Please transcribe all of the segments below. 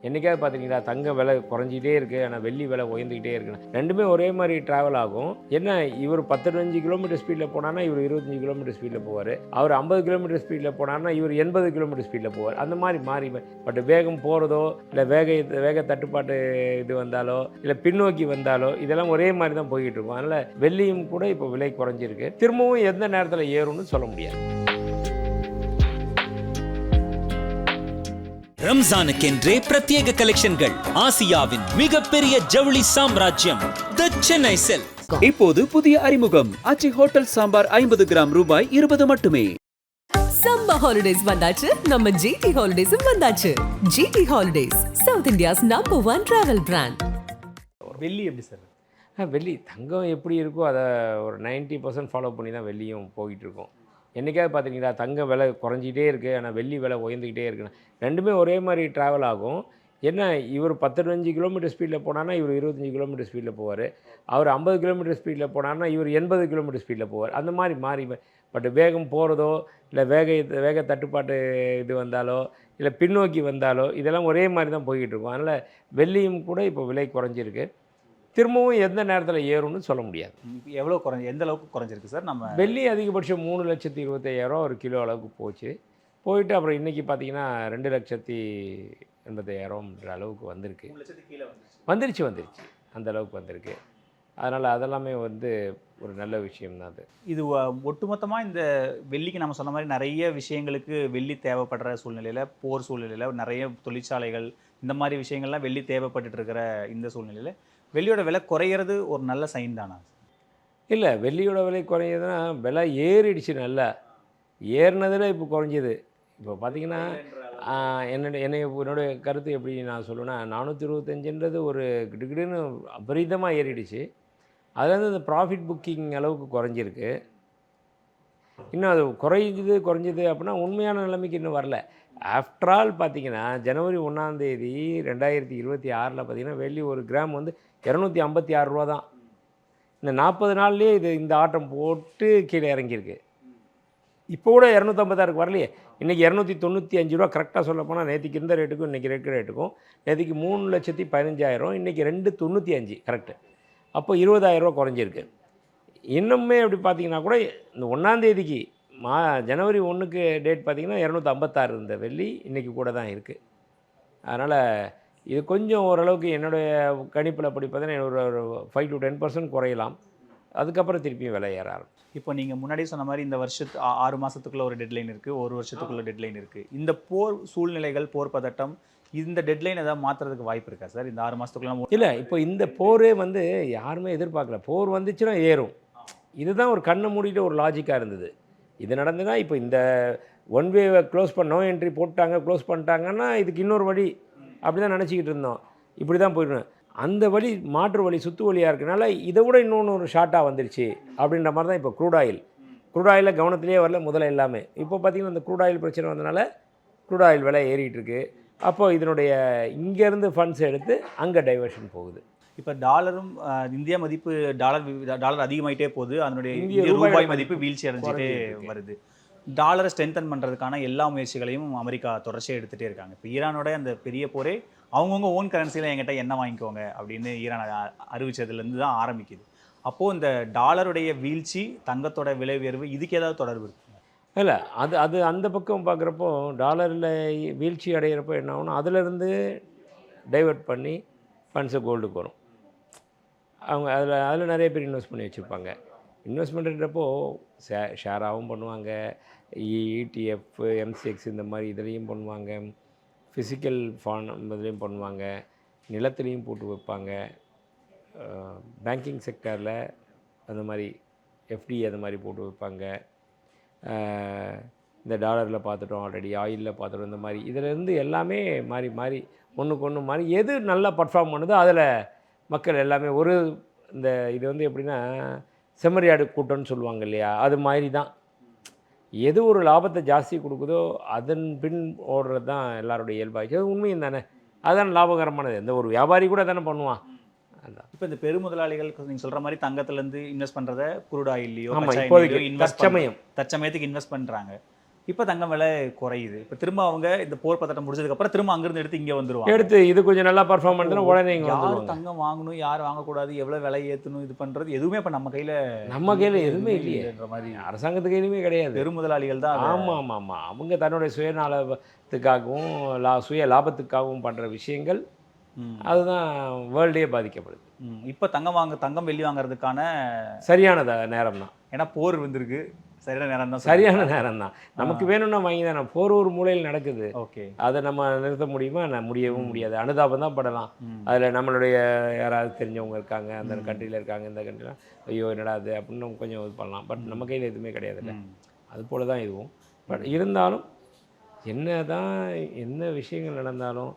என்னைக்காவது பார்த்துருக்கீங்களா? தங்கம் விலை குறைஞ்சிட்டே இருக்கு. ஆனா வெள்ளி விலை உயர்ந்துகிட்டே இருக்குன்னு. 2மே ஒரே மாரி டிராவல் ஆகும். என்ன இவரு 15 கிலோமீட்டர் ஸ்பீட்ல போனார்னா, இவரு 25 கிலோமீட்டர் ஸ்பீட்ல போவாரு. அவரு 50 கிலோமீட்டர் ஸ்பீட்ல போனார்னா, இவரு 80 கிலோமீட்டர் ஸ்பீட்ல போவார். அந்த மாரி மாறி பட் வேகம் போறதோ, இல்ல வேக தட்டுப்பாட்டு இது வந்தாலோ, இல்ல பின்னோக்கி வந்தாலோ, இதெல்லாம் ஒரே மாரி தான் போய்க்கிட்டு இருக்கும். அதனால வெள்ளியும் கூட இப்போ விலை குறைஞ்சிருக்கு. திரும்பவும் எந்த நேரத்தில ஏறும்னு சொல்ல முடியாது. ரம்ஜானுக்கென்றே பிரத்யேக கலெக்ஷன்கள். ஆசியாவின் மிகப்பெரிய ஜவுளி சாம்ராஜ்யம் தி சென்னை சில்க்ஸ். இப்போது புதிய அறிமுகம் ஆச்சி ஹோட்டல் சாம்பார் 50 கிராம் ரூபாய் 20 மட்டுமே. சம்மர் ஹாலிடேஸ் வந்தாச்சு, நம்ம ஜிடி ஹாலிடேஸும் வந்தாச்சு. GT holidays, south India's number 1 travel brand. வெள்ளி எப்படி சார்? வெள்ளி தங்கம் எப்படி இருக்கோ அதை ஒரு 90% ஃபாலோ பண்ணி தான் வெள்ளியும் போயிட்டுருக்கோம். என்றைக்காவது பார்த்துருக்கீங்களா? தங்கம் விலை குறைஞ்சிட்டே இருக்குது. ஆனால் வெள்ளி விலை உயர்ந்துக்கிட்டே இருக்குன்னு. 2மே ஒரே மாதிரி ட்ராவல் ஆகும். என்ன இவர் 15 கிலோமீட்டர் ஸ்பீடில் போனார்னா, இவர் 25 கிலோமீட்டர் ஸ்பீடில் போவார். அவர் 50 கிலோமீட்டர் ஸ்பீடில் போனார்னா, இவர் 80 கிலோமீட்டர் ஸ்பீடில் போவார். அந்த மாதிரி மாறி பட் வேகம் போகிறதோ, இல்லை வேக தட்டுப்பாட்டு இது வந்தாலோ, இல்லை பின்னோக்கி வந்தாலோ, இதெல்லாம் ஒரே மாதிரி தான் போய்கிட்டு இருக்கும். அதனால் வெள்ளியும் கூட இப்போ விலை குறைஞ்சிருக்கு. திரும்பவும் எந்த நேரத்தில் ஏறும்னு சொல்ல முடியாது. எவ்வளோ எந்த அளவுக்கு குறைஞ்சிருக்கு சார்? நம்ம வெள்ளி அதிகபட்சம் 3,25,000 ஒரு கிலோ அளவுக்கு போச்சு. போயிட்டு அப்புறம் இன்றைக்கி பார்த்தீங்கன்னா 2,80,000ன்ற அளவுக்கு வந்திருக்கு. வந்துருச்சு. அந்த அளவுக்கு வந்திருக்கு. அதனால் அதெல்லாமே ஒரு நல்ல விஷயம் தான் அது. இது ஒட்டுமொத்தமாக இந்த வெள்ளிக்கு நம்ம சொன்ன மாதிரி நிறைய விஷயங்களுக்கு வெள்ளி தேவைப்படுற சூழ்நிலையில், போர் சூழ்நிலையில் நிறைய தொழிற்சாலைகள் இந்த மாதிரி விஷயங்கள்லாம் வெள்ளி தேவைப்பட்டுட்டு இருக்கிற இந்த சூழ்நிலையில் வெள்ளியோட விலை குறையிறது ஒரு நல்ல சைன் தானா? இல்லை, வெள்ளியோட விலை குறையுதுன்னா விலை ஏறிடுச்சு நல்லா. ஏறினதில் இப்போ குறைஞ்சிது. இப்போ பார்த்தீங்கன்னா என்னுடைய கருத்து எப்படி நான் சொல்லுவேன்னா, 425ன்றது ஒரு கிடுகிடுன்னு அபரிதமாக ஏறிடுச்சு. அதுலேருந்து இந்த ப்ராஃபிட் புக்கிங் அளவுக்கு குறைஞ்சிருக்கு. இன்னும் அது குறைஞ்சிது அப்படின்னா உண்மையான நிலைமைக்கு இன்னும் வரல. ஆஃப்டர் ஆல் பார்த்தீங்கன்னா ஜனவரி 1 2026 பார்த்தீங்கன்னா வெள்ளி ஒரு கிராம் 256 ரூபா தான். இந்த 40 நாள்லேயே இந்த ஆட்டம் போட்டு கீழே இறங்கியிருக்கு. இப்போ கூட 256 வரலையே. இன்றைக்கி 295 ரூபா கரெக்டாக சொல்ல போனால் நேற்றுக்கு இருந்த ரேட்டுக்கும் இன்றைக்கி இருக்கிற ரேட்டுக்கும் நேற்றுக்கு 3,15,000, இன்றைக்கி 295 கரெக்டு. அப்போ 20,000 ரூபா குறைஞ்சிருக்கு. இன்னுமே அப்படி பார்த்தீங்கன்னா கூட இந்த 1 ஜனவரி 1க்கு டேட் பார்த்திங்கன்னா 256 இருந்த வெள்ளி இன்றைக்கி கூட தான் இருக்குது. அதனால் இது கொஞ்சம் ஓரளவுக்கு என்னுடைய கணிப்பில் அப்படி பார்த்தீங்கன்னா ஒரு 5 to 10% குறையலாம். அதுக்கப்புறம் திருப்பியும் விலை ஏற ஆரம்பிச்சு. இப்போ நீங்கள் முன்னாடி சொன்ன மாதிரி இந்த 6 மாதத்துக்குள்ளே ஒரு டெட்லைன் இருக்குது, ஒரு வருஷத்துக்குள்ளே டெட்லைன் இருக்குது. இந்த போர் சூழ்நிலைகள், போர் பதட்டம், இந்த டெட்லைன் ஏதாவது மாற்றுறதுக்கு வாய்ப்பு இருக்கா சார்? இந்த 6 மாதத்துக்குள்ள இல்லை, இப்போ இந்த போரே யாருமே எதிர்பார்க்கல. போர் வந்துச்சுன்னா ஏறும். இதுதான் ஒரு கண்ணை மூடிட்டு ஒரு லாஜிக்காக இருந்தது. இது நடந்துன்னா இப்போ இந்த ஒன் வேவை க்ளோஸ் நோ என்ட்ரி போட்டாங்க, க்ளோஸ் பண்ணிட்டாங்கன்னா இதுக்கு இன்னொரு வழி அப்படி தான் நினச்சிக்கிட்டு இருந்தோம். இப்படி தான் போயிடணும். அந்த வழி மாற்று வழி சுற்று வழியாக இருக்கனால இதை விட இன்னொன்று ஒரு ஷார்ட்டாக வந்துருச்சு அப்படின்ற மாதிரி தான் இப்போ க்ரூட் ஆயிலில் கவனத்திலே வரல முதல்ல எல்லாமே. இப்போ பார்த்திங்கன்னா இந்த க்ரூட் ஆயில் பிரச்சனை வந்தனால க்ரூட் ஆயில் விலை ஏறிட்டு இருக்கு. அப்போது இதனுடைய இங்கேருந்து ஃபண்ட்ஸ் எடுத்து அங்கே டைவர்ஷன் போகுது. இப்போ டாலரும் இந்திய மதிப்பு டாலர் அதிகமாகிட்டே போகுது. அதனுடைய இந்திய ரூபாய் மதிப்பு வீழ்ச்சி அடைஞ்சிட்டே வருது. டாலரை ஸ்ட்ரென்தன் பண்ணுறதுக்கான எல்லா முயற்சிகளையும் அமெரிக்கா தொடர்ச்சியாக எடுத்துகிட்டே இருக்காங்க. இப்போ ஈரானோட அந்த பெரிய போரே அவங்கவுங்க ஓன் கரன்சியில் என்கிட்ட என்ன வாங்கிக்கோங்க அப்படின்னு ஈரான் அறிவிச்சதுலேருந்து தான் ஆரம்பிக்குது. அப்போது இந்த டாலருடைய வீழ்ச்சி, தங்கத்தோட விலை உயர்வு, இதுக்கு ஏதாவது தொடர்பு இருக்குங்க? இல்லை, அது அந்த பக்கம் பார்க்குறப்போ டாலரில் வீழ்ச்சி அடைகிறப்போ என்ன ஆகும்னா அதிலேருந்து டைவெர்ட் பண்ணி ஃபண்ட்ஸை கோல்டுக்கு வரும். அவங்க அதில் நிறைய பேர் இன்வெஸ்ட் பண்ணி வச்சுருப்பாங்க. இன்வெஸ்ட்மெண்ட்டுன்றப்போ ஷேராகவும் பண்ணுவாங்க, ETF, MCX இந்த மாதிரி இதுலேயும் பண்ணுவாங்க, ஃபிசிக்கல் இதுலேயும் பண்ணுவாங்க, நிலத்துலேயும் போட்டு வைப்பாங்க, பேங்கிங் செக்டரில் அந்த மாதிரி FD அந்த மாதிரி போட்டு வைப்பாங்க. இந்த டாலரில் பார்த்துட்டோம், ஆல்ரெடி ஆயிலில் பார்த்துட்டோம். இந்த மாதிரி இதிலேருந்து எல்லாமே மாறி ஒன்றுக்கு ஒன்று மாறி எது நல்லா பர்ஃபார்ம் பண்ணுதோ அதில் மக்கள் எல்லாமே இந்த இது எப்படின்னா செம்மறியாடு கூட்டம்னு சொல்லுவாங்க இல்லையா, அது மாதிரி தான். எது ஒரு லாபத்தை ஜாஸ்தி கொடுக்குதோ அதன் பின் ஓடுறது தான் எல்லாருடைய இயல்பாகிச்சு. அது உண்மையும் தானே, அதுதான் லாபகரமானது. எந்த ஒரு வியாபாரி கூட தானே பண்ணுவான். அதுதான் இப்போ இந்த பெருமுதலாளிகள் நீங்கள் சொல்கிற மாதிரி தங்கத்துலேருந்து இன்வெஸ்ட் பண்ணுறத குரூட் ஆயில்லையோ தற்சமயத்துக்கு இன்வெஸ்ட் பண்ணுறாங்க. இப்போ தங்கம் விலை குறையுது. இப்போ திரும்ப அவங்க இந்த போர் பதட்டம் முடிஞ்சதுக்கப்புறம் திரும்ப அங்கிருந்து எடுத்து இங்கே வந்துருவாங்க. எடுத்து இது கொஞ்சம் நல்லா பர்ஃபார்ம் பண்ணுறதுனா உடனே இங்கே யார் வந்துடுவாங்க. தங்கம் வாங்கணும், யார் வாங்கக்கூடாது, எவ்வளோ விலை ஏற்றணும், இது பண்ணுறது எதுவுமே இப்போ நம்ம கையில் எதுவுமே இல்லையேன்ற மாதிரி அரசாங்கத்து கையிலுமே கிடையாது. பெருமுதலாளிகள் தான் ஆமாம். அவங்க தன்னுடைய சுயநலத்துக்காகவும் சுய லாபத்துக்காகவும் பண்ணுற விஷயங்கள் அதுதான் வேர்ல்டே பாதிக்கப்படுது. இப்போ தங்கம் வெள்ளி வாங்குறதுக்கான சரியான நேரம் தான். ஏன்னா போர் வந்திருக்கு, சரியான நேரம் தான். சரியான நேரம் தான். நமக்கு வேணும்னா வாங்கி தானே. போர் ஒரு மூலையில் நடக்குது. ஓகே, அதை நம்ம நிறுத்த முடியுமா? முடியவும் முடியாது. அனுதாபம் தான் படலாம். அதில் நம்மளுடைய யாராவது தெரிஞ்சவங்க இருக்காங்க, அந்த கண்ட்ரியில் இருக்காங்க, இந்த கண்ட்ரிலாம் ஐயோ என்னடா அது அப்படின்னு கொஞ்சம் இது பண்ணலாம். பட் நம்ம கையில் எதுவுமே கிடையாது இல்லை. அது போல தான் இதுவும். பட் இருந்தாலும் என்ன விஷயங்கள் நடந்தாலும்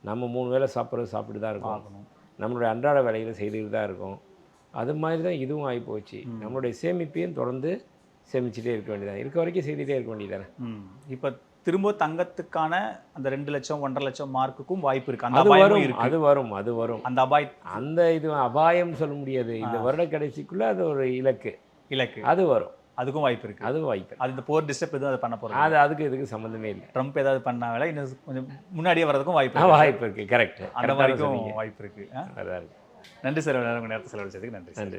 நம்ம 3 வேளை சாப்பிட்டு தான் இருக்கோம். நம்மளுடைய அன்றாட வேலைகளை செய்துக்கிட்டு தான் இருக்கோம். அது மாதிரி தான் இதுவும் ஆகிப்போச்சு. நம்மளுடைய சேமிப்பையும் தொடர்ந்து சேமிச்சுட்டே இருக்க வேண்டியதான். இருக்க வரைக்கும் செய்துகிட்டே இருக்க வேண்டியதானே. இப்போ திரும்ப தங்கத்துக்கான அந்த 2 லட்சம் 1.5 லட்சம் மார்க்குக்கும் வாய்ப்பு இருக்கு. அது வரும். அந்த இது அபாயம் சொல்ல முடியாது. இந்த வருட கடைசிக்குள்ள அது ஒரு இலக்கு அது வரும். அதுக்கும் வாய்ப்பு இருக்கு. அது இந்த போர் டிஸ்டர்ப் எதுவும் அதை பண்ண போகிறது அதுக்கு இதுக்கு சம்மந்தமே இல்லை. ட்ரம்ப் ஏதாவது பண்ணாவே இன்னும் கொஞ்சம் முன்னாடியே வர்றதுக்கும் வாய்ப்பு இருக்கு. கரெக்ட். அந்த மாதிரிக்கும் வாய்ப்பு இருக்கு. நன்றி சார், உங்கள் நேரத்தை செலவழிச்சதுக்கு நன்றி சார்.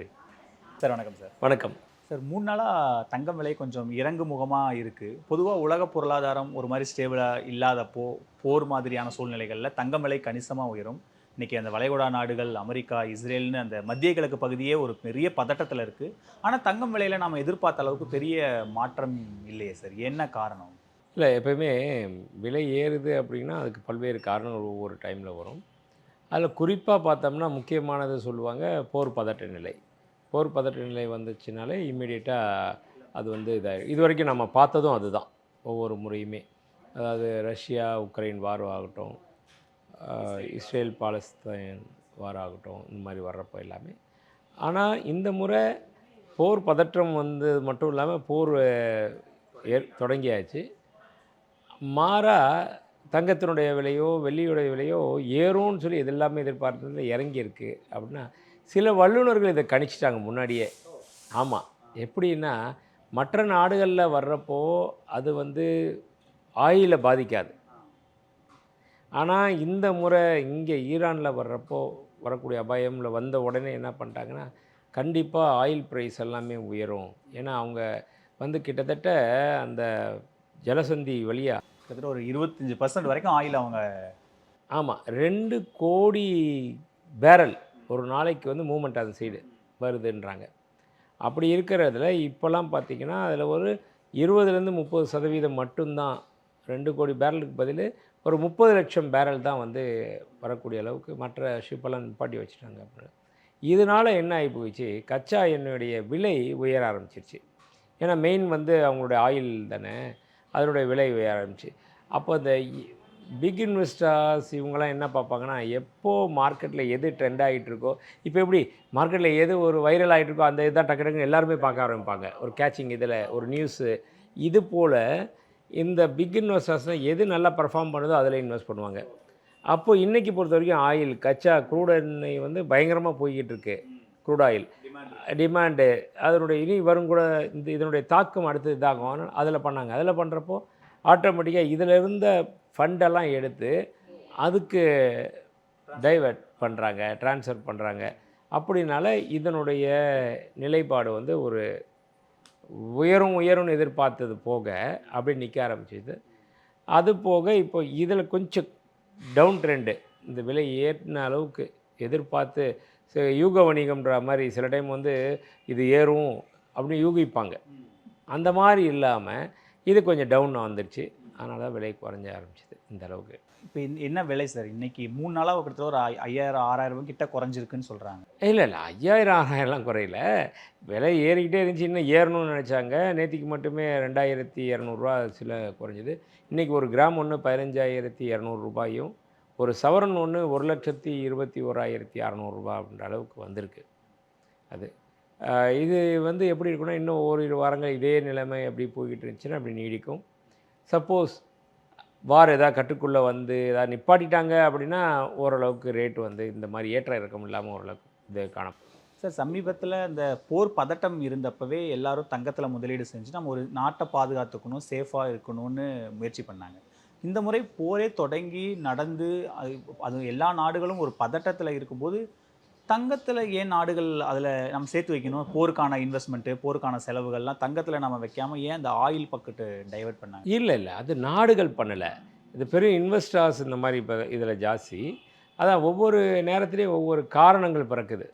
வணக்கம் சார். வணக்கம் சார். 3 நாளாக தங்கம் விலை கொஞ்சம் இறங்கு முகமாக இருக்குது. பொதுவாக உலக பொருளாதாரம் ஒரு மாதிரி ஸ்டேபிளாக இல்லாதப்போ போர் மாதிரியான சூழ்நிலைகளில் தங்கம் விலை கணிசமாக உயரும். இன்றைக்கி அந்த வளைகுடா நாடுகள், அமெரிக்கா, இஸ்ரேல்னு அந்த மத்திய கிழக்கு பகுதியே ஒரு பெரிய பதட்டத்தில் இருக்குது. ஆனால் தங்கம் விலையில் நாம் எதிர்பார்த்த அளவுக்கு பெரிய மாற்றம் இல்லையே சார், என்ன காரணம்? இல்லை, எப்போயுமே விலை ஏறுது அப்படின்னா அதுக்கு பல்வேறு காரணங்கள் ஒவ்வொரு டைமில் வரும். அதில் குறிப்பாக பார்த்தோம்னா முக்கியமானது சொல்லுவாங்க போர் பதட்ட நிலை. போர் பதட்ட நிலை வந்துச்சுனாலே இம்மிடியேட்டாக அது இது வரைக்கும் நம்ம பார்த்ததும் அதுதான் ஒவ்வொரு முறையுமே. அதாவது ரஷ்யா உக்ரைன் வார் ஆகட்டும், இஸ்ரேல் பாலஸ்தீன் வார் ஆகட்டும், இந்த மாதிரி வர்றப்போ எல்லாமே. ஆனால் இந்த முறை போர் பதற்றம் மட்டும் இல்லாமல் போர் தொடங்கியாச்சு. மாறாக தங்கத்தினுடைய விலையோ வெள்ளியுடைய விலையோ ஏறும்னு சொல்லி இது எல்லாமே எதிர்பார்த்ததில் இறங்கியிருக்கு. அப்படின்னா சில வல்லுநர்கள் இதை கணிச்சிட்டாங்க முன்னாடியே. ஆமாம், எப்படின்னா மற்ற நாடுகளில் வர்றப்போ அது ஆயிலை பாதிக்காது. ஆனால் இந்த முறை இங்கே ஈரானில் வரக்கூடிய அபாயமில் வந்த உடனே என்ன பண்ணிட்டாங்கன்னா கண்டிப்பாக ஆயில் ப்ரைஸ் எல்லாமே உயரும். ஏன்னா அவங்க கிட்டத்தட்ட அந்த ஜலசந்தி வழியாக கிட்டத்தட்ட ஒரு 25% வரைக்கும் ஆயில் அவங்க 2 கோடி பேரல் ஒரு நாளைக்கு மூமெண்ட் அந்த சைடு வருதுன்றாங்க. அப்படி இருக்கிறதுல இப்போல்லாம் பார்த்திங்கன்னா அதில் ஒரு 20-30% மட்டும்தான் 2 கோடி பேரலுக்கு பதில் ஒரு 30 லட்சம் பேரல் தான் வரக்கூடிய அளவுக்கு மற்ற ஷிப்பெல்லாம் நிப்பாட்டி வச்சுட்டாங்க. இதனால் என்ன ஆகி போயிடுச்சு, கச்சா எண்ணெயுடைய விலை உயர ஆரம்பிச்சிருச்சு. ஏன்னா மெயின் அவங்களுடைய ஆயில் தானே, அதனுடைய விலை உயர ஆரம்பிச்சு. அப்போ இந்த பிக் இன்வெஸ்டர்ஸ் இவங்கெல்லாம் என்ன பார்ப்பாங்கன்னா, எப்போ மார்க்கெட்டில் எது ட்ரெண்ட் ஆகிட்டு இருக்கோ, இப்போ எப்படி மார்க்கெட்டில் எது ஒரு வைரல் ஆகிட்டு இருக்கோ அந்த இதுதான் டக்கு டக்குன்னு எல்லாருமே பார்க்க ஆரம்பிப்பாங்க. ஒரு கேட்சிங் இதில் ஒரு நியூஸு. இது போல் இந்த பிக் இன்வெஸ்டர்ஸ்னால் எது நல்லா பர்ஃபார்ம் பண்ணுதோ அதில் இன்வெஸ்ட் பண்ணுவாங்க. அப்போது இன்றைக்கி பொறுத்த வரைக்கும் ஆயில் கச்சா க்ரூட் எண்ணெய் பயங்கரமாக போய்கிட்டு இருக்கு. க்ரூட் ஆயில் டிமாண்டு அதனுடைய இனி வரும் கூட இதனுடைய தாக்கம் அடுத்து இதாகும். அதில் பண்ணாங்க. அதில் பண்ணுறப்போ ஆட்டோமேட்டிக்காக இதில் இருந்த ஃபண்டெல்லாம் எடுத்து அதுக்கு டைவர்ட் பண்ணுறாங்க, ட்ரான்ஸ்ஃபர் பண்ணுறாங்க. அப்படினால இதனுடைய நிலைப்பாடு ஒரு உயரும்னு எதிர்பார்த்தது போக அப்படி நிற்க ஆரம்பிச்சிது. அது போக இப்போ இதில் கொஞ்சம் டவுன் ட்ரெண்டு, இந்த விலை ஏறின அளவுக்கு எதிர்பார்த்து யூக வணிகம்ன்ற மாதிரி சில டைம் இது ஏறும் அப்படின்னு யூகிப்பாங்க. அந்த மாதிரி இல்லாமல் இது கொஞ்சம் டவுன் வந்துடுச்சு. அதனால தான் விலை குறைஞ்ச ஆரம்பிச்சிது இந்த அளவுக்கு. இப்போ என்ன விலை சார் இன்றைக்கி 3 நாளாக கிட்டத்தட்ட ஒரு 5000-6000 கிட்ட குறைஞ்சிருக்குன்னு சொல்கிறாங்க. இல்லை 5000-6000லாம் குறையில, விலை ஏறிக்கிட்டே இருந்துச்சு. இன்னும் ஏறணும்னு நினச்சாங்க. நேற்றுக்கு மட்டுமே 2200 சில குறைஞ்சிது. இன்றைக்கி ஒரு கிராம் 15,200 ரூபாயும், ஒரு சவரன் 1,21,600 அப்படின்ற அளவுக்கு வந்திருக்கு. அது இது எப்படி இருக்குன்னா இன்னும் ஓரிரு வாரங்கள் இதே நிலைமை அப்படி போய்கிட்டு இருந்துச்சுன்னா அப்படி நீடிக்கும். சப்போஸ் வார் எதாவது கட்டுக்குள்ளே எதாவது நிப்பாட்டிட்டாங்க அப்படின்னா ஓரளவுக்கு ரேட்டு இந்த மாதிரி ஏற்ற இறக்கம் இல்லாமல் ஓரளவுக்கு இது காணும். சார் சமீபத்தில் இந்த போர் பதட்டம் இருந்தப்பவே எல்லாரும் தங்கத்தில் முதலீடு செஞ்சு நம்ம ஒரு நாட்டை பாதுகாத்துக்கணும், சேஃபாக இருக்கணும்னு முயற்சி பண்ணாங்க. இந்த முறை போரே தொடங்கி நடந்து அது எல்லா நாடுகளும் ஒரு பதட்டத்தில் இருக்கும்போது தங்கத்தில் ஏன் நாடுகள் அதில் நம்ம சேர்த்து வைக்கணும்? போருக்கான இன்வெஸ்ட்மெண்ட்டு, போருக்கான செலவுகள்லாம் தங்கத்தில் நம்ம வைக்காமல் ஏன் இந்த ஆயில் பக்கெட்டு டைவர்ட் பண்ணாங்க? இல்லை அது நாடுகள் பண்ணலை. இது பெரிய இன்வெஸ்டர்ஸ் இந்த மாதிரி இப்போ இதில் ஜாஸ்தி. அதான் ஒவ்வொரு நேரத்துலேயும் ஒவ்வொரு காரணங்கள் பிறக்குது.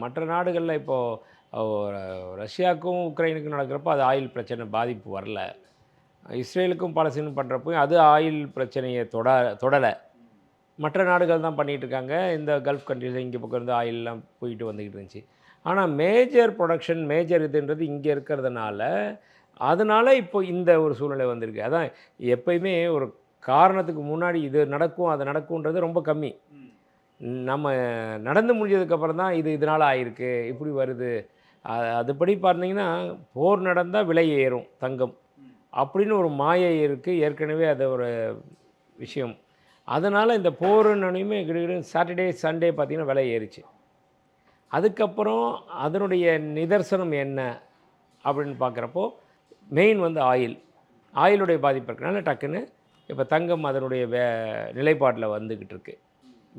மற்ற நாடுகளில் இப்போது ரஷ்யாவுக்கும் உக்ரைனுக்கும் நடக்கிறப்போ அது ஆயில் பிரச்சனை பாதிப்பு வரல. இஸ்ரேலுக்கும் பாலஸ்தீனும் பண்ணுறப்போ அது ஆயில் பிரச்சனையை தொடலை. மற்ற நாடுகள் தான் பண்ணிகிட்டு இருக்காங்க. இந்த கல்ஃப் கண்ட்ரிஸில் இங்கே பக்கம் இருந்து ஆயிலெலாம் போயிட்டு வந்துக்கிட்டு இருந்துச்சு. ஆனால் மேஜர் ப்ரொடக்ஷன் இதுன்றது இங்கே இருக்கிறதுனால அதனால் இப்போ இந்த ஒரு சூழ்நிலை வந்திருக்கு. அதான் எப்பயுமே ஒரு காரணத்துக்கு முன்னாடி இது நடக்கும் அது நடக்கும்ன்றது ரொம்ப கம்மி. நம்ம நடந்து முடிஞ்சதுக்கப்புறம் தான் இதனால் ஆயிருக்கு, இப்படி வருது. அதுபடி பார்த்தீங்கன்னா போர் நடந்தால் விலை ஏறும் தங்கம் அப்படின்னு ஒரு மாயை இருக்குது. ஏற்கனவே அது ஒரு விஷயம். அதனால் இந்த போருன்னொன்னையுமே கிட்டத்தட்ட சாட்டர்டே சண்டே பார்த்திங்கன்னா விலை ஏறிச்சு. அதுக்கப்புறம் அதனுடைய நிதர்சனம் என்ன அப்படின்னு பார்க்குறப்போ மெயின் வந்து ஆயிலுடைய பாதிப்பு இருக்கிறனால டக்குன்னு இப்போ தங்கம் அதனுடைய நிலைப்பாட்டில் வந்துக்கிட்டு இருக்கு.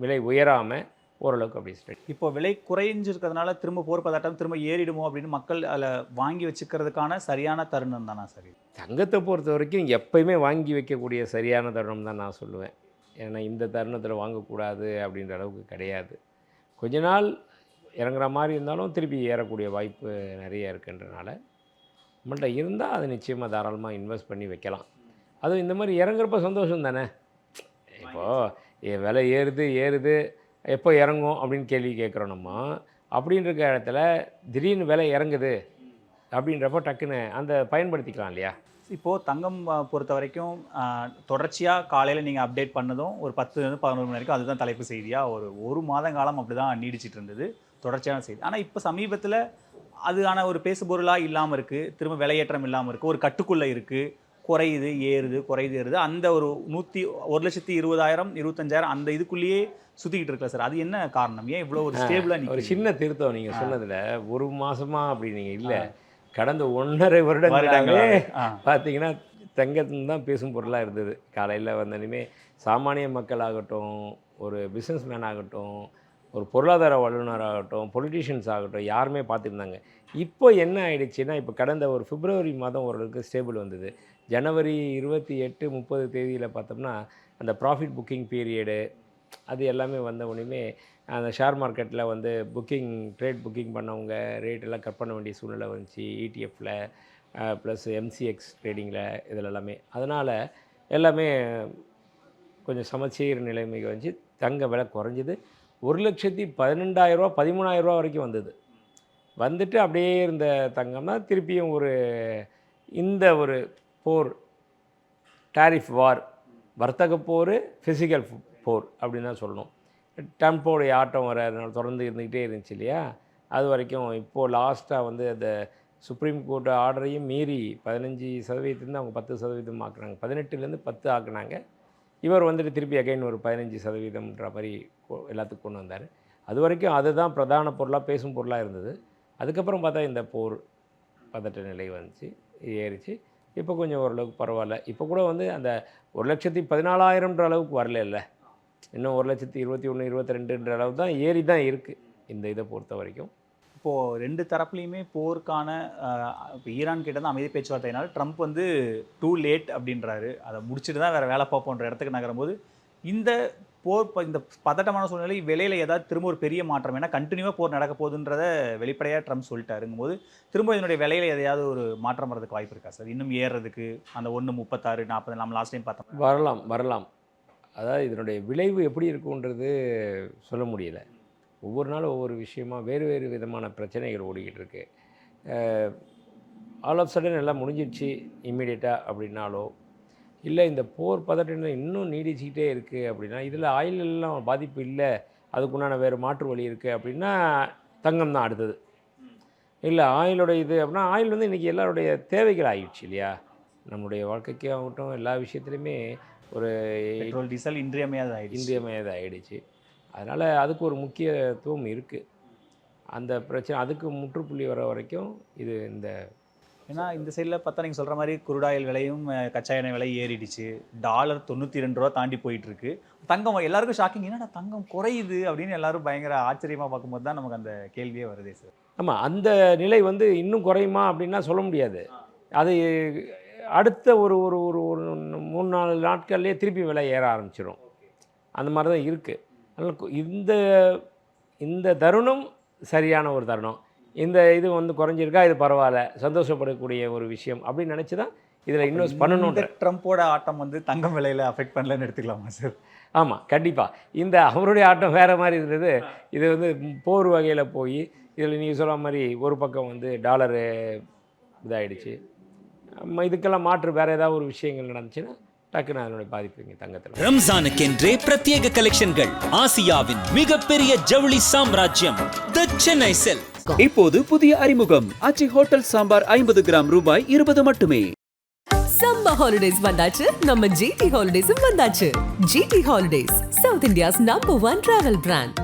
விலை உயராமல் ஓரளவுக்கு அப்படி ஸ்ட்ரெட். இப்போ விலை குறைஞ்சிருக்கிறதுனால திரும்ப போர் பதட்டம் திரும்ப ஏறிடுமோ அப்படின்னு மக்கள் அதில் வாங்கி வச்சுக்கிறதுக்கான சரியான தருணம் தானா சரி? தங்கத்தை பொறுத்த வரைக்கும் எப்பயுமே வாங்கி வைக்கக்கூடிய சரியான தருணம் தான் நான் சொல்லுவேன். ஏன்னா இந்த தருணத்தில் வாங்கக்கூடாது அப்படின்ற அளவுக்கு கிடையாது. கொஞ்ச நாள் இறங்குற மாதிரி இருந்தாலும் திருப்பி ஏறக்கூடிய வாய்ப்பு நிறைய இருக்குன்றனால நம்மள்ட்ட இருந்தால் அதை நிச்சயமாக தாராளமாக இன்வெஸ்ட் பண்ணி வைக்கலாம். அதுவும் இந்த மாதிரி இறங்குறப்ப சந்தோஷம் தானே. இப்போது விலை ஏறுது எப்போ இறங்கும் அப்படின்னு கேள்வி கேட்குறோம் நம்ம. அப்படின்ற இடத்துல திடீர்னு விலை இறங்குது அப்படின்றப்போ டக்குன்னு அந்த பயன்படுத்திக்கலாம் இல்லையா? இப்போது தங்கம் பொறுத்த வரைக்கும் தொடர்ச்சியாக காலையில் நீங்கள் அப்டேட் பண்ணதும் ஒரு 10-11 மணி வரைக்கும் அதுதான் தலைப்பு செய்தியாக ஒரு மாத காலம் அப்படி தான் நீடிச்சிட்டு இருந்தது, தொடர்ச்சியான செய்தி. ஆனால் இப்போ சமீபத்தில் அதுக்கான ஒரு பேசுபொருளாக இல்லாமல் இருக்குது, திரும்ப விலையேற்றம் இல்லாமல் இருக்குது, ஒரு கட்டுக்குள்ளே இருக்குது, குறையுது ஏறுது. அந்த ஒரு 1,20,000 25,000 அந்த இதுக்குள்ளேயே சுற்றிக்கிட்டு இருக்கல சார். அது என்ன காரணம்? ஏன் இவ்வளோ ஒரு ஸ்டேபிளாக? ஒரு சின்ன திருத்தம் நீங்கள் சொன்னதில் ஒரு மாதமாக அப்படி நீங்கள் இல்லை, கடந்த 1.5 வருடங்களாகவே பார்த்தீங்கன்னா தங்கத்தின் தான் பேசும் பொருளாக இருந்தது. காலையில் வந்தனுமே சாமானிய மக்கள் ஆகட்டும், ஒரு பிஸ்னஸ் மேன் ஆகட்டும், ஒரு பொருளாதார வல்லுநர் ஆகட்டும், பொலிட்டீஷியன்ஸ் ஆகட்டும், யாருமே பார்த்துருந்தாங்க. இப்போ என்ன ஆயிடுச்சுன்னா, இப்போ கடந்த ஒரு பிப்ரவரி மாதம் ஓரளவுக்கு ஸ்டேபிள் வந்தது. ஜனவரி 28, 30 தேதியில் பார்த்தோம்னா அந்த ப்ராஃபிட் புக்கிங் பீரியடு அது எல்லாமே வந்த உடனே அந்த ஷேர் மார்க்கெட்டில் வந்து ட்ரேட் புக்கிங் பண்ணவங்க ரேட்டெல்லாம் கட் பண்ண வேண்டிய சூழ்நிலை வந்துச்சு. இடிஎஃப்பில் ப்ளஸ் எம்சிஎக்ஸ் ட்ரேடிங்கில் இதில் எல்லாமே. அதனால் எல்லாமே கொஞ்சம் சமச்சீர் நிலைமைக்கு வந்துச்சு. தங்க விலை குறைஞ்சிது. 1,12,000 13,000 வரைக்கும் வந்தது. வந்துட்டு அப்படியே இருந்த தங்கம்னா திருப்பியும் இந்த ஒரு போர், டாரிஃப் வார், வர்த்தக போர், ஃபிசிக்கல் போர் அப்படின்னு தான் சொல்லணும். ட்ரம்ப்போடைய ஆட்டம் தொடர்ந்து இருந்துக்கிட்டே இருந்துச்சு இல்லையா? அது வரைக்கும் இப்போது லாஸ்ட்டாக வந்து அந்த சுப்ரீம் கோர்ட் ஆர்டரையும் மீறி 15% அவங்க 10% ஆக்குனாங்க. 18லேருந்து 10 ஆக்குனாங்க. இவர் வந்துட்டு திருப்பி அகைன் ஒரு 15%ன்ற மாதிரி எல்லாத்துக்கும் கொண்டு வந்தார். அது வரைக்கும் அதுதான் பிரதான பொருளாக பேசும் பொருளாக இருந்தது. அதுக்கப்புறம் பார்த்தா இந்த போர் பதட்ட நிலை வந்துச்சு, ஏறிச்சு. இப்போ கொஞ்சம் ஓரளவுக்கு பரவாயில்ல. இப்போ கூட வந்து அந்த 1,14,000ன்ற அளவுக்கு வரல இல்லை, இன்னும் 1,21,000 22ன்ற அளவு தான் ஏறி தான் இருக்குது இந்த இதை பொறுத்த வரைக்கும். இப்போது 2 தரப்புலையுமே போருக்கான இப்போ ஈரான் கிட்ட தான் அமைதி பேச்சுவார்த்தைனால ட்ரம்ப் வந்து டூ லேட் அப்படின்றாரு. அதை முடிச்சுட்டு தான் வேறு வேலை பார்ப்போன்ற இடத்துக்கு நகரும்போது இந்த இந்த பதட்டமான சூழ்நிலை விலையில் ஏதாவது திரும்ப ஒரு பெரிய மாற்றம், ஏன்னா கண்டினியூவாக போர் நடக்க போகுதுன்றத வெளிப்படையாக ட்ரம்ப் சொல்லிட்டாருங்கும்போது திரும்ப இதனுடைய விலையில் எதையாவது ஒரு மாற்றம் வரதுக்கு வாய்ப்பு இருக்கா சார்? இன்னும் ஏறுறதுக்கு அந்த 1.36 40 நம்ம லாஸ்ட் டைம் பார்த்தோம். வரலாம். அதாவது இதனுடைய விளைவு எப்படி இருக்குன்றது சொல்ல முடியல. ஒவ்வொரு நாளும் ஒவ்வொரு விஷயமா வேறு விதமான பிரச்சனைகள் ஓடிக்கிட்டு இருக்கு. ஆல் ஆஃப் சடன் எல்லாம் முடிஞ்சிடுச்சு இம்மீடியட்டாக அப்படின்னாலோ, இல்லை இந்த போர் பதட்டம் இன்னும் நீடிச்சிக்கிட்டே இருக்குது அப்படின்னா, இதில் ஆயிலெல்லாம் பாதிப்பு இல்லை, அதுக்குண்டான வேறு மாற்று வழி இருக்குது அப்படின்னா தங்கம் தான் அடுத்தது. இல்லை ஆயிலோட இது அப்படின்னா ஆயில் வந்து இன்றைக்கி எல்லாருடைய தேவைகள் ஆகிடுச்சு இல்லையா? நம்மளுடைய வாழ்க்கைக்கு ஆகட்டும் எல்லா விஷயத்துலையுமே ஒரு பெட்ரோல் டீசல் இன்றியமையாத ஆகிடுச்சு. அதனால் அதுக்கு ஒரு முக்கியத்துவம் இருக்குது. அந்த பிரச்சனை அதுக்கு முற்றுப்புள்ளி வர வரைக்கும் இது இந்த ஏன்னா இந்த சைடில் பார்த்தா நீங்கள் சொல்கிற மாதிரி குருடாயில் விலையும் கச்சா எண்ணெய் விலை ஏறிடுச்சு. டாலர் 92 ரூபா தாண்டி போயிட்டு இருக்கு. தங்கம் எல்லாருக்கும் ஷாக்கிங், என்னடா தங்கம் குறையுது அப்படின்னு எல்லாரும் பயங்கர ஆச்சரியமாக பார்க்கும்போது தான் நமக்கு அந்த கேள்வியே வருதே சார். ஆமாம், அந்த நிலை வந்து இன்னும் குறையுமா அப்படின்னா சொல்ல முடியாது. அது அடுத்த ஒரு ஒரு ஒரு ஒரு 3-4 நாட்கள்லேயே திருப்பி விலை ஏற ஆரம்பிச்சிடும். அந்த மாதிரி தான் இருக்குது. அதனால் இந்த தருணம் சரியான ஒரு தருணம். இந்த இது வந்து குறைஞ்சிருக்கா, இது பரவாயில்ல, சந்தோஷப்படக்கூடிய ஒரு விஷயம் அப்படின்னு நினச்சி தான் இதில் இன்வெஸ்ட் பண்ணணுன்ற. ட்ரம்ப்போட ஆட்டம் வந்து தங்கம் விலையில் அஃபெக்ட் பண்ணலன்னு எடுத்துக்கலாமா சார்? ஆமாம், கண்டிப்பாக. இந்த அவருடைய ஆட்டம் வேறு மாதிரி இருந்தது. இது வந்து போர் வகையில் போய் இதில் நீங்கள் சொல்கிற மாதிரி ஒரு பக்கம் வந்து டாலரு இதாகிடுச்சு. இதுக்கெல்லாம் மாற்று வேறு ஏதாவது ஒரு விஷயங்கள் நடந்துச்சுன்னா டக்குன்னு அதனுடைய பாதிப்பு இங்கே தங்கத்தில். ரம்ஜானுக்கென்றே பிரத்யேக கலெக்ஷன்கள். ஆசியாவின் மிகப்பெரிய ஜவுளி சாம்ராஜ்யம் தி சென்னை சில்க்ஸ். இப்போது புதிய அறிமுகம் ஆச்சி ஹோட்டல் சாம்பார் 50 கிராம் ரூபாய் 20 மட்டுமே. சம்மர் ஹாலிடேஸ் வந்தாச்சு, நம்ம ஜிடி ஹாலிடேஸும் வந்தாச்சு. GT holidays, south India's number 1 travel brand.